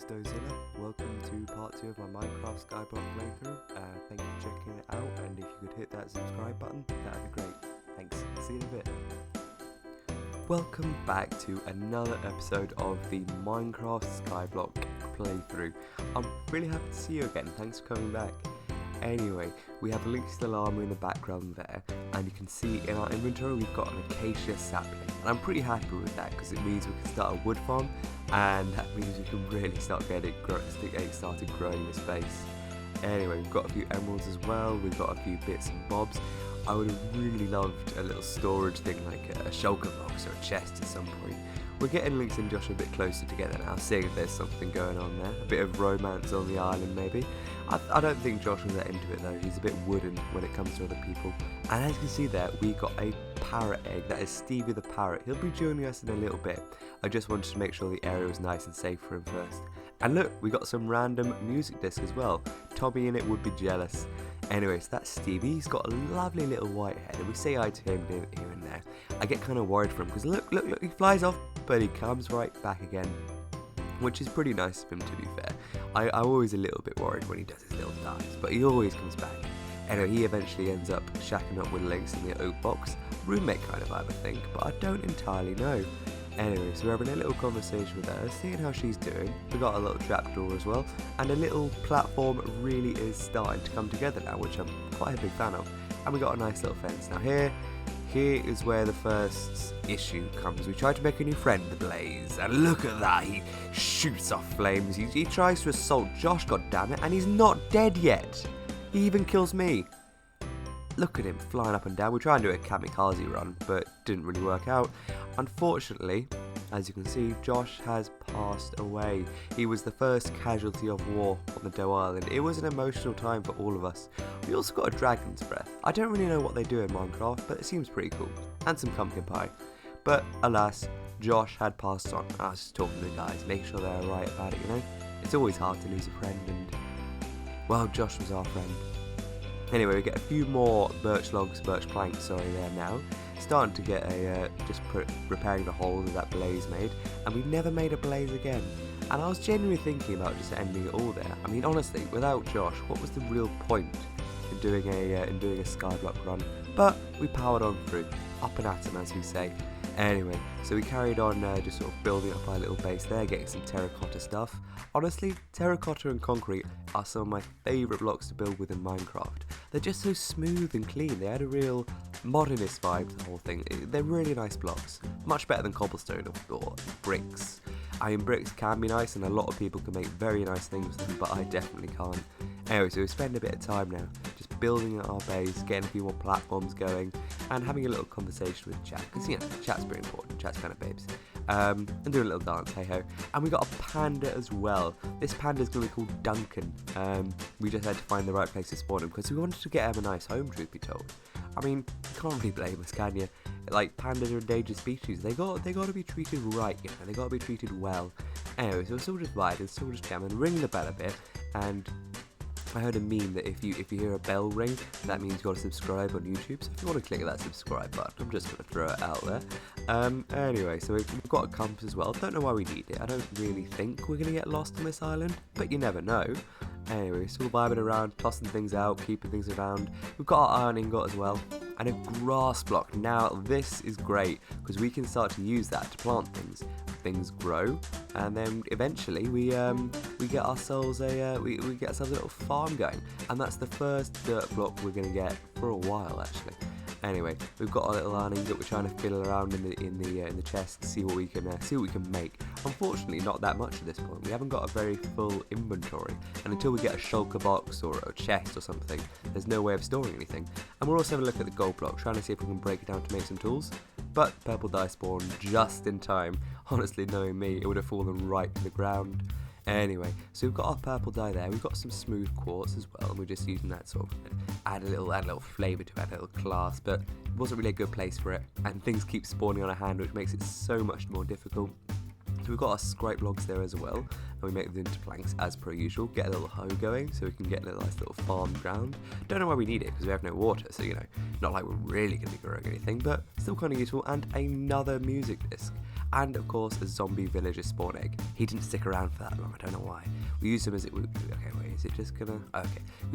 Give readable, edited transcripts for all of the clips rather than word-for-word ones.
is Dozilla. Welcome to part 2 of my Minecraft Skyblock playthrough. Thank you for checking it out, and if you could hit that subscribe button, that would be great. Thanks, see you in a bit. Welcome back to another episode of the Minecraft Skyblock playthrough. I'm really happy to see you again, thanks for coming back. Anyway, we have Link's Llama in the background there, and you can see in our inventory we've got an acacia sapling, and I'm pretty happy with that because it means we can start a wood farm, and that means we can really start getting started growing this base. Anyway, we've got a few emeralds as well, we've got a few bits and bobs. I would have really loved a little storage thing like a shulker box or a chest at some point. We're getting Lynx and Josh a bit closer together now, seeing if there's something going on there. A bit of romance on the island maybe. I don't think Josh was that into it though, he's a bit wooden when it comes to other people. And as you can see there, we got a parrot egg, that is Stevie the parrot. He'll be joining us in a little bit. I just wanted to make sure the area was nice and safe for him first. And look, we got some random music disc as well. Tommy in it would be jealous. Anyway, so that's Stevie. He's got a lovely little white head, and we say hi to him here and there. I get kind of worried for him because look, he flies off, but he comes right back again, which is pretty nice of him to be fair. I'm always a little bit worried when he does his little dives, but he always comes back. Anyway, he eventually ends up shacking up with Lynx in the oak box. Roommate kind of vibe, I think, but I don't entirely know. Anyway, so we're having a little conversation with her, seeing how she's doing. We got a little trapdoor as well, and a little platform really is starting to come together now, which I'm quite a big fan of. And we got a nice little fence. Now here is where the first issue comes. We tried to make a new friend, the Blaze, and look at that, he shoots off flames. He tries to assault Josh, goddammit, and he's not dead yet. He even kills me. Look at him flying up and down. We tried to do a kamikaze run, but didn't really work out. Unfortunately, as you can see, Josh has passed away. He was the first casualty of war on the Doe Island. It was an emotional time for all of us. We also got a dragon's breath. I don't really know what they do in Minecraft, but it seems pretty cool. And some pumpkin pie. But alas, Josh had passed on. I was just talking to the guys, making sure they're alright about it, you know? It's always hard to lose a friend, and well, Josh was our friend. Anyway, we get a few more birch planks there now. Starting to get repairing the holes that Blaze made, and we never made a blaze again. And I was genuinely thinking about just ending it all there. I mean, honestly, without Josh, what was the real point in doing a skyblock run? But we powered on through, up and at 'em, as we say. Anyway, so we carried on just sort of building up our little base there, getting some terracotta stuff. Honestly, terracotta and concrete are some of my favourite blocks to build with in Minecraft. They're just so smooth and clean. They had a real modernist vibe to the whole thing. They're really nice blocks. Much better than cobblestone or bricks. I mean, bricks can be nice and a lot of people can make very nice things with them, but I definitely can't. Anyway, so we spend a bit of time now just building our base, getting a few more platforms going, and having a little conversation with chat, because you know, chat's pretty important, chat's kind of babes. And doing a little dance, hey ho. And we got a panda as well. This panda's going to be called Duncan. We just had to find the right place to spawn him, because we wanted to get him a nice home, truth be told. I mean, you can't really blame us, can you? Like, pandas are endangered species. They got to be treated right, you know. They got to be treated well. Anyway, so we're still just vibing, still just jamming, ring the bell a bit, and I heard a meme that if you hear a bell ring, that means you got to subscribe on YouTube. So if you want to click that subscribe button, I'm just going to throw it out there. Anyway, so we've got a compass as well. Don't know why we need it. I don't really think we're going to get lost on this island, but you never know. Anyway, still vibing around, tossing things out, keeping things around. We've got our iron ingot as well, and a grass block. Now this is great because we can start to use that to plant things. Things grow, and then eventually we get ourselves a little farm going, and that's the first dirt block we're gonna get for a while actually. Anyway, we've got our little iron ingot. We're trying to fiddle around in the chest to see what we can make. Unfortunately, not that much at this point. We haven't got a very full inventory, and until we get a shulker box or a chest or something, there's no way of storing anything. And we're also having a look at the gold block, trying to see if we can break it down to make some tools. But purple dye spawned just in time. Honestly, knowing me, it would have fallen right to the ground. Anyway, so we've got our purple dye there. We've got some smooth quartz as well, and we're just using that sort of add a little flavour to it, add a little class, but it wasn't really a good place for it. And things keep spawning on our hand, which makes it so much more difficult. So we've got our Skyblock there as well, and we make them into planks as per usual. Get a little hoe going so we can get a nice little farm ground. Don't know why we need it because we have no water, so not like we're really going to be growing anything, but still kind of useful. And another music disc. And of course a zombie villager spawn egg. He didn't stick around for that long, I don't know why. We used him as we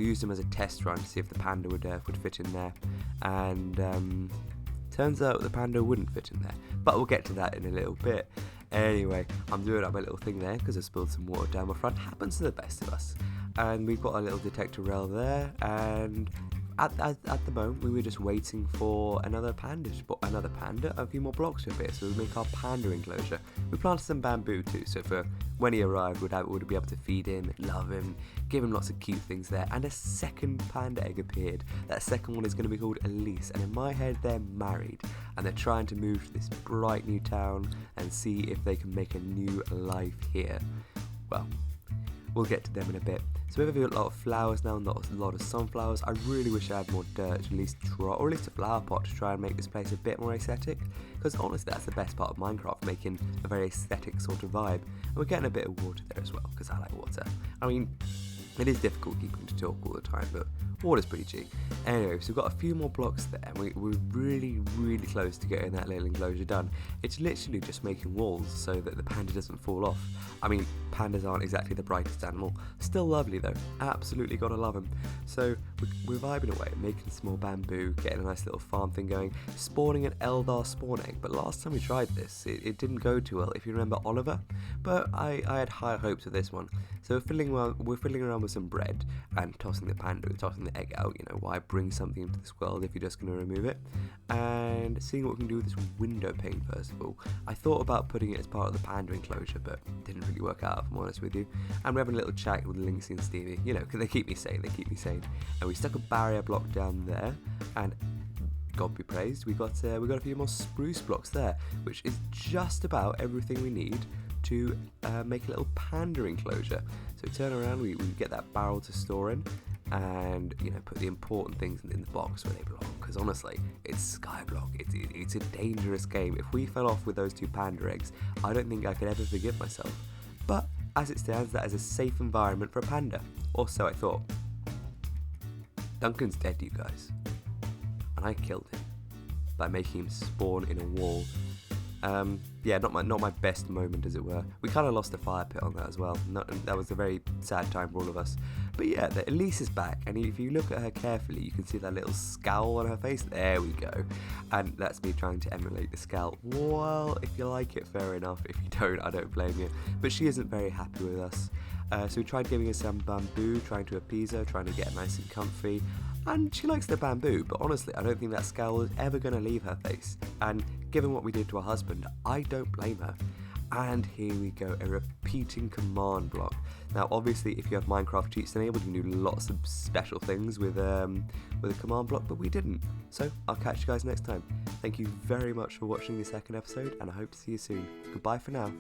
used him as a test run to see if the panda would fit in there, and turns out the panda wouldn't fit in there, but we'll get to that in a little bit. Anyway, I'm doing up my little thing there because I spilled some water down my front. Happens to the best of us. And we've got our little detector rail there, and at the moment we were just waiting for another panda, a few more blocks to appear, so we make our panda enclosure. We planted some bamboo too, so for when he arrived we'd be able to feed him, love him, give him lots of cute things there. And a second panda egg appeared. That second one is going to be called Elise, and in my head they're married and they're trying to move to this bright new town and see if they can make a new life here. Well, we'll get to them in a bit. So we have a lot of flowers now, a lot of sunflowers. I really wish I had more dirt to at least try, or at least a flower pot to try and make this place a bit more aesthetic, because honestly that's the best part of Minecraft, making a very aesthetic sort of vibe. And we're getting a bit of water there as well, because I like water. I mean, it is difficult keeping to talk all the time, but water's pretty cheap. Anyway, so we've got a few more blocks there, and we're really, really close to getting that little enclosure done. It's literally just making walls so that the panda doesn't fall off. I mean, pandas aren't exactly the brightest animal. Still lovely though, absolutely gotta love them. So we're vibing away, making some more bamboo, getting a nice little farm thing going, spawning an Eldar spawn egg. But last time we tried this, it didn't go too well, if you remember Oliver. But I had higher hopes with this one. So we're fiddling around with some bread and tossing the egg out. Why bring something into this world if you're just going to remove it? And seeing what we can do with this window pane first of all. I thought about putting it as part of the panda enclosure, but it didn't really work out, if I'm honest with you. And we're having a little chat with Linksy and Stevie, because they keep me sane. And we stuck a barrier block down there, and God be praised, we got a few more spruce blocks there, which is just about everything we need to make a little panda enclosure. So we turn around, we get that barrel to store in, and put the important things in the box where they belong. Because honestly, it's Skyblock. It's a dangerous game. If we fell off with those 2 panda eggs, I don't think I could ever forgive myself. But as it stands, that is a safe environment for a panda, or so I thought. Duncan's dead, you guys, and I killed him by making him spawn in a wall. Not my best moment, as it were. We kind of lost a fire pit on that as well. That was a very sad time for all of us. But yeah, Elise is back, and if you look at her carefully, you can see that little scowl on her face. There we go. And that's me trying to emulate the scowl. Well, if you like it, fair enough. If you don't, I don't blame you. But she isn't very happy with us. So we tried giving her some bamboo, trying to appease her, trying to get her nice and comfy. And she likes the bamboo, but honestly, I don't think that scowl is ever going to leave her face. And given what we did to her husband, I don't blame her. And here we go, a repeating command block. Now, obviously, if you have Minecraft cheats enabled, you can do lots of special things with a command block, but we didn't. So I'll catch you guys next time. Thank you very much for watching the second episode, and I hope to see you soon. Goodbye for now.